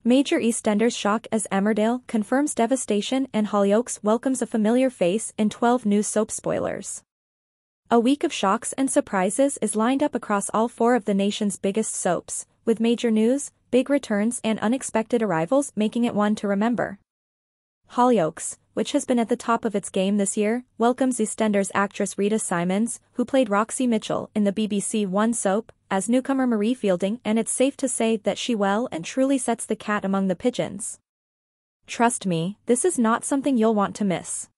Major EastEnders shock as Emmerdale confirms devastation and Hollyoaks welcomes a familiar face in 12 new soap spoilers. A week of shocks and surprises is lined up across all four of the nation's biggest soaps, with major news, big returns and unexpected arrivals making it one to remember. Hollyoaks, which has been at the top of its game this year, welcomes EastEnders actress Rita Simons, who played Roxy Mitchell in the BBC One soap, as newcomer Marie Fielding, and it's safe to say that she well and truly sets the cat among the pigeons. Trust me, this is not something you'll want to miss.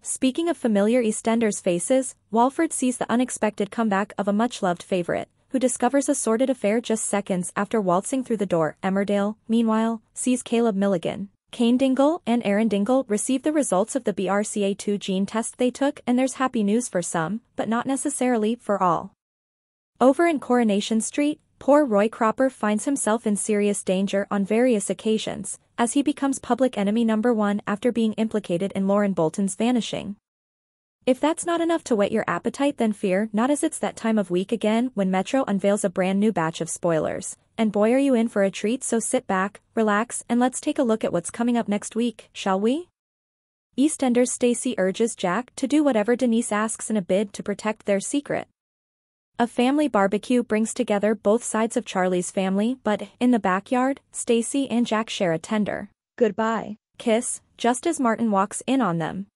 Speaking of familiar EastEnders faces, Walford sees the unexpected comeback of a much-loved favorite, who discovers a sordid affair just seconds after waltzing through the door. Emmerdale, meanwhile, sees Caleb Milligan, Kane Dingle and Aaron Dingle receive the results of the BRCA2 gene test they took, and there's happy news for some, but not necessarily for all. Over in Coronation Street, poor Roy Cropper finds himself in serious danger on various occasions, as he becomes public enemy number one after being implicated in Lauren Bolton's vanishing. If that's not enough to whet your appetite, then fear not, as it's that time of week again when Metro unveils a brand new batch of spoilers, and boy are you in for a treat, so sit back, relax and let's take a look at what's coming up next week, shall we? EastEnders Stacey urges Jack to do whatever Denise asks in a bid to protect their secret. A family barbecue brings together both sides of Charlie's family, but in the backyard, Stacey and Jack share a tender goodbye kiss just as Martin walks in on them.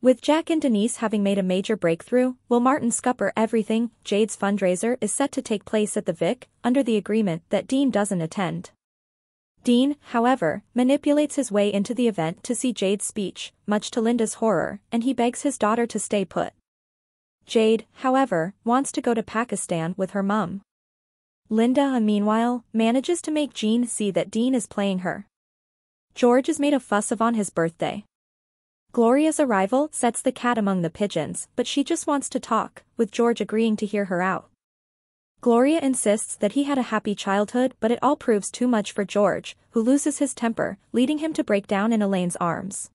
With Jack and Denise having made a major breakthrough, will Martin scupper everything? Jade's fundraiser is set to take place at the Vic, under the agreement that Dean doesn't attend. Dean, however, manipulates his way into the event to see Jade's speech, much to Linda's horror, and he begs his daughter to stay put. Jade, however, wants to go to Pakistan with her mum. Linda, meanwhile, manages to make Jean see that Dean is playing her. George is made a fuss of on his birthday. Gloria's arrival sets the cat among the pigeons, but she just wants to talk, with George agreeing to hear her out. Gloria insists that he had a happy childhood, but it all proves too much for George, who loses his temper, leading him to break down in Elaine's arms.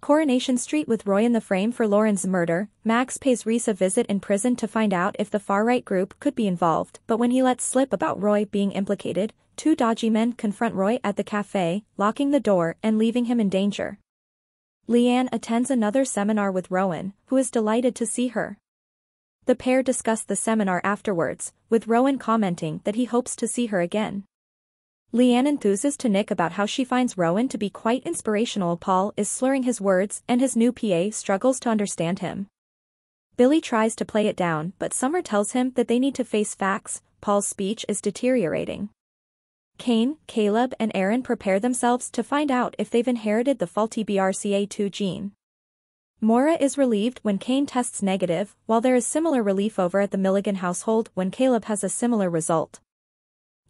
Coronation Street with Roy in the frame for Lauren's murder, Max pays Reese a visit in prison to find out if the far-right group could be involved, but when he lets slip about Roy being implicated, two dodgy men confront Roy at the cafe, locking the door and leaving him in danger. Leanne attends another seminar with Rowan, who is delighted to see her. The pair discuss the seminar afterwards, with Rowan commenting that he hopes to see her again. Leanne enthuses to Nick about how she finds Rowan to be quite inspirational. Paul is slurring his words and his new PA struggles to understand him. Billy tries to play it down, but Summer tells him that they need to face facts. Paul's speech is deteriorating. Kane, Caleb and Aaron prepare themselves to find out if they've inherited the faulty BRCA2 gene. Maura is relieved when Kane tests negative, while there is similar relief over at the Milligan household when Caleb has a similar result.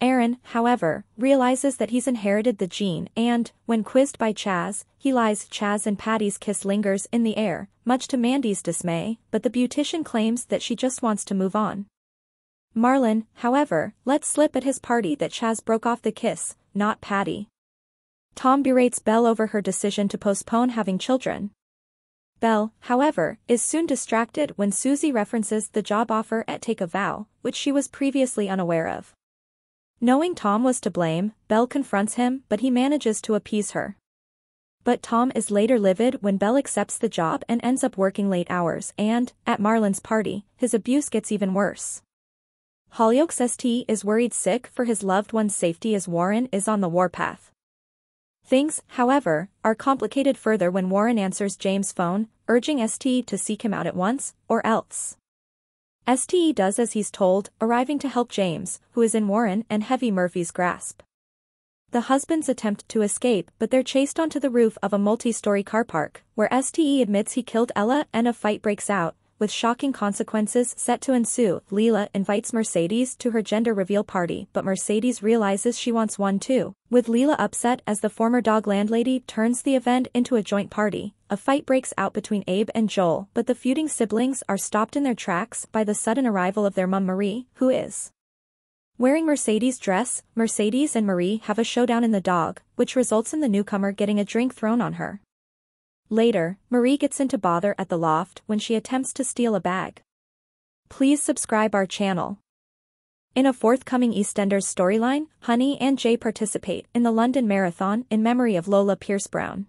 Aaron, however, realizes that he's inherited the gene and, when quizzed by Chaz, he lies. Chaz and Patty's kiss lingers in the air, much to Mandy's dismay, but the beautician claims that she just wants to move on. Marlon, however, lets slip at his party that Chaz broke off the kiss, not Patty. Tom berates Belle over her decision to postpone having children. Belle, however, is soon distracted when Susie references the job offer at Take a Vow, which she was previously unaware of. Knowing Tom was to blame, Belle confronts him, but he manages to appease her. But Tom is later livid when Belle accepts the job and ends up working late hours, and, at Marlon's party, his abuse gets even worse. Hollyoaks St is worried sick for his loved one's safety as Warren is on the warpath. Things, however, are complicated further when Warren answers James' phone, urging St to seek him out at once, or else. St does as he's told, arriving to help James, who is in Warren and Heavy Murphy's grasp. The husbands attempt to escape, but they're chased onto the roof of a multi-story car park, where St admits he killed Ella and a fight breaks out, with shocking consequences set to ensue. Leela invites Mercedes to her gender reveal party, but Mercedes realizes she wants one too, with Leela upset as the former dog landlady turns the event into a joint party. A fight breaks out between Abe and Joel, but the feuding siblings are stopped in their tracks by the sudden arrival of their mum Marie, who is wearing Mercedes' dress. Mercedes and Marie have a showdown in the dog, which results in the newcomer getting a drink thrown on her. Later, Marie gets into bother at the loft when she attempts to steal a bag. Please subscribe our channel. In a forthcoming EastEnders storyline, Honey and Jay participate in the London Marathon in memory of Lola Pierce-Brown.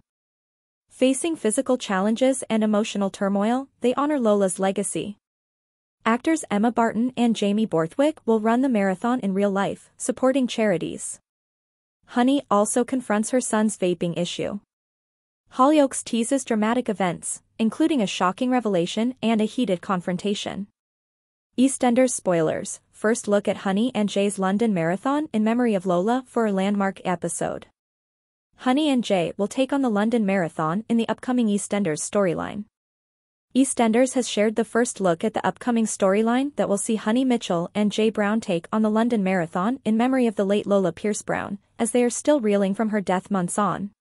Facing physical challenges and emotional turmoil, they honor Lola's legacy. Actors Emma Barton and Jamie Borthwick will run the marathon in real life, supporting charities. Honey also confronts her son's vaping issue. Hollyoaks teases dramatic events, including a shocking revelation and a heated confrontation. EastEnders spoilers, first look at Honey and Jay's London Marathon in memory of Lola for a landmark episode. Honey and Jay will take on the London Marathon in the upcoming EastEnders storyline. EastEnders has shared the first look at the upcoming storyline that will see Honey Mitchell and Jay Brown take on the London Marathon in memory of the late Lola Pierce-Brown, as they are still reeling from her death months on.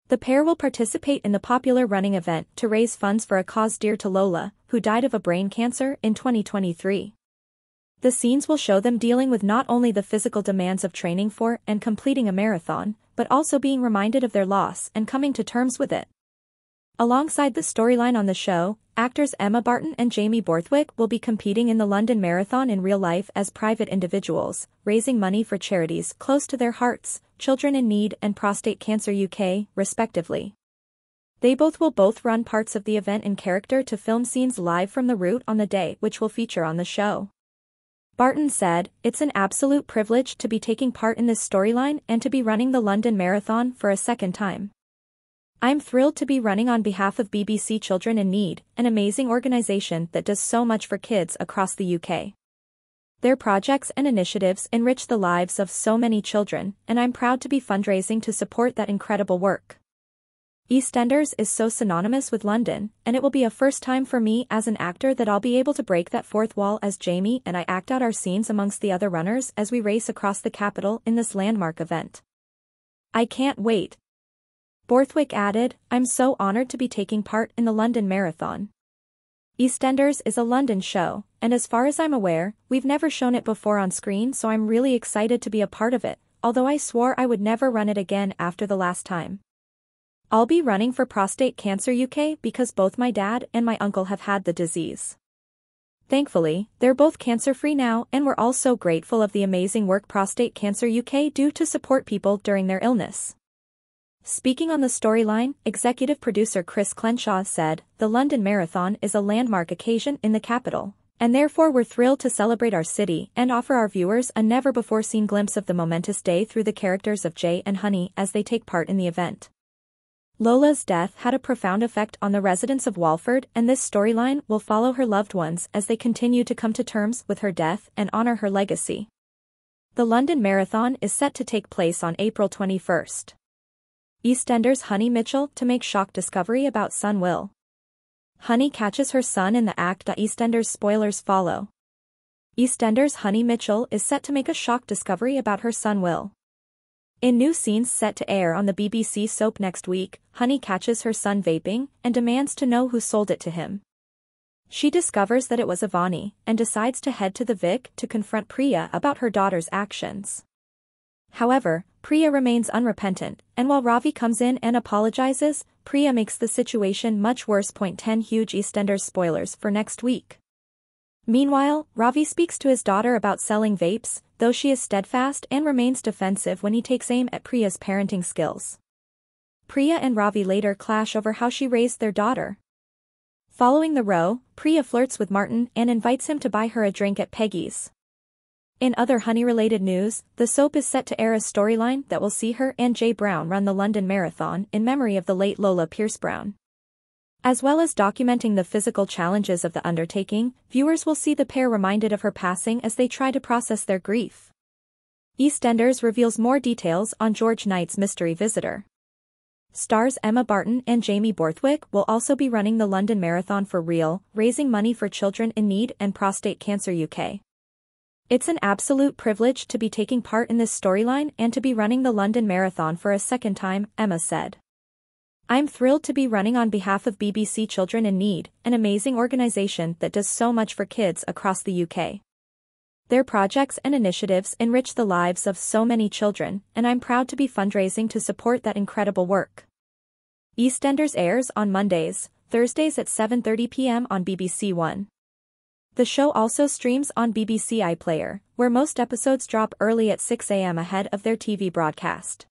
The pair will participate in the popular running event to raise funds for a cause dear to Lola, who died of a brain cancer in 2023. The scenes will show them dealing with not only the physical demands of training for and completing a marathon, but also being reminded of their loss and coming to terms with it. Alongside the storyline on the show, actors Emma Barton and Jamie Borthwick will be competing in the London Marathon in real life as private individuals, raising money for charities close to their hearts, Children in Need and Prostate Cancer UK, respectively. They will both run parts of the event in character to film scenes live from the route on the day, which will feature on the show. Barton said, "It's an absolute privilege to be taking part in this storyline and to be running the London Marathon for a second time. I'm thrilled to be running on behalf of BBC Children in Need, an amazing organisation that does so much for kids across the UK. Their projects and initiatives enrich the lives of so many children, and I'm proud to be fundraising to support that incredible work. EastEnders is so synonymous with London, and it will be a first time for me as an actor that I'll be able to break that fourth wall as Jamie and I act out our scenes amongst the other runners as we race across the capital in this landmark event. I can't wait." Borthwick added, "I'm so honoured to be taking part in the London Marathon. EastEnders is a London show, and as far as I'm aware, we've never shown it before on screen, so I'm really excited to be a part of it, although I swore I would never run it again after the last time. I'll be running for Prostate Cancer UK because both my dad and my uncle have had the disease. Thankfully, they're both cancer-free now, and we're all so grateful of the amazing work Prostate Cancer UK do to support people during their illness." Speaking on the storyline, executive producer Chris Clenshaw said, "The London Marathon is a landmark occasion in the capital, and therefore we're thrilled to celebrate our city and offer our viewers a never-before-seen glimpse of the momentous day through the characters of Jay and Honey as they take part in the event." Lola's death had a profound effect on the residents of Walford, and this storyline will follow her loved ones as they continue to come to terms with her death and honor her legacy. The London Marathon is set to take place on April 21st. EastEnders Honey Mitchell to make shock discovery about son Will. Honey catches her son in the act. EastEnders spoilers follow. EastEnders Honey Mitchell is set to make a shock discovery about her son Will. In new scenes set to air on the BBC soap next week, Honey catches her son vaping and demands to know who sold it to him. She discovers that it was Avani and decides to head to the Vic to confront Priya about her daughter's actions. However, Priya remains unrepentant, and while Ravi comes in and apologizes, Priya makes the situation much worse. 10 Huge EastEnders spoilers for next week. Meanwhile, Ravi speaks to his daughter about selling vapes, though she is steadfast and remains defensive when he takes aim at Priya's parenting skills. Priya and Ravi later clash over how she raised their daughter. Following the row, Priya flirts with Martin and invites him to buy her a drink at Peggy's. In other Honey-related news, the soap is set to air a storyline that will see her and Jay Brown run the London Marathon in memory of the late Lola Pierce-Brown. As well as documenting the physical challenges of the undertaking, viewers will see the pair reminded of her passing as they try to process their grief. EastEnders reveals more details on George Knight's mystery visitor. Stars Emma Barton and Jamie Borthwick will also be running the London Marathon for real, raising money for Children in Need and Prostate Cancer UK. "It's an absolute privilege to be taking part in this storyline and to be running the London Marathon for a second time," Emma said. "I'm thrilled to be running on behalf of BBC Children in Need, an amazing organisation that does so much for kids across the UK. Their projects and initiatives enrich the lives of so many children, and I'm proud to be fundraising to support that incredible work." EastEnders airs on Mondays, Thursdays at 7:30 p.m. on BBC One. The show also streams on BBC iPlayer, where most episodes drop early at 6 a.m. ahead of their TV broadcast.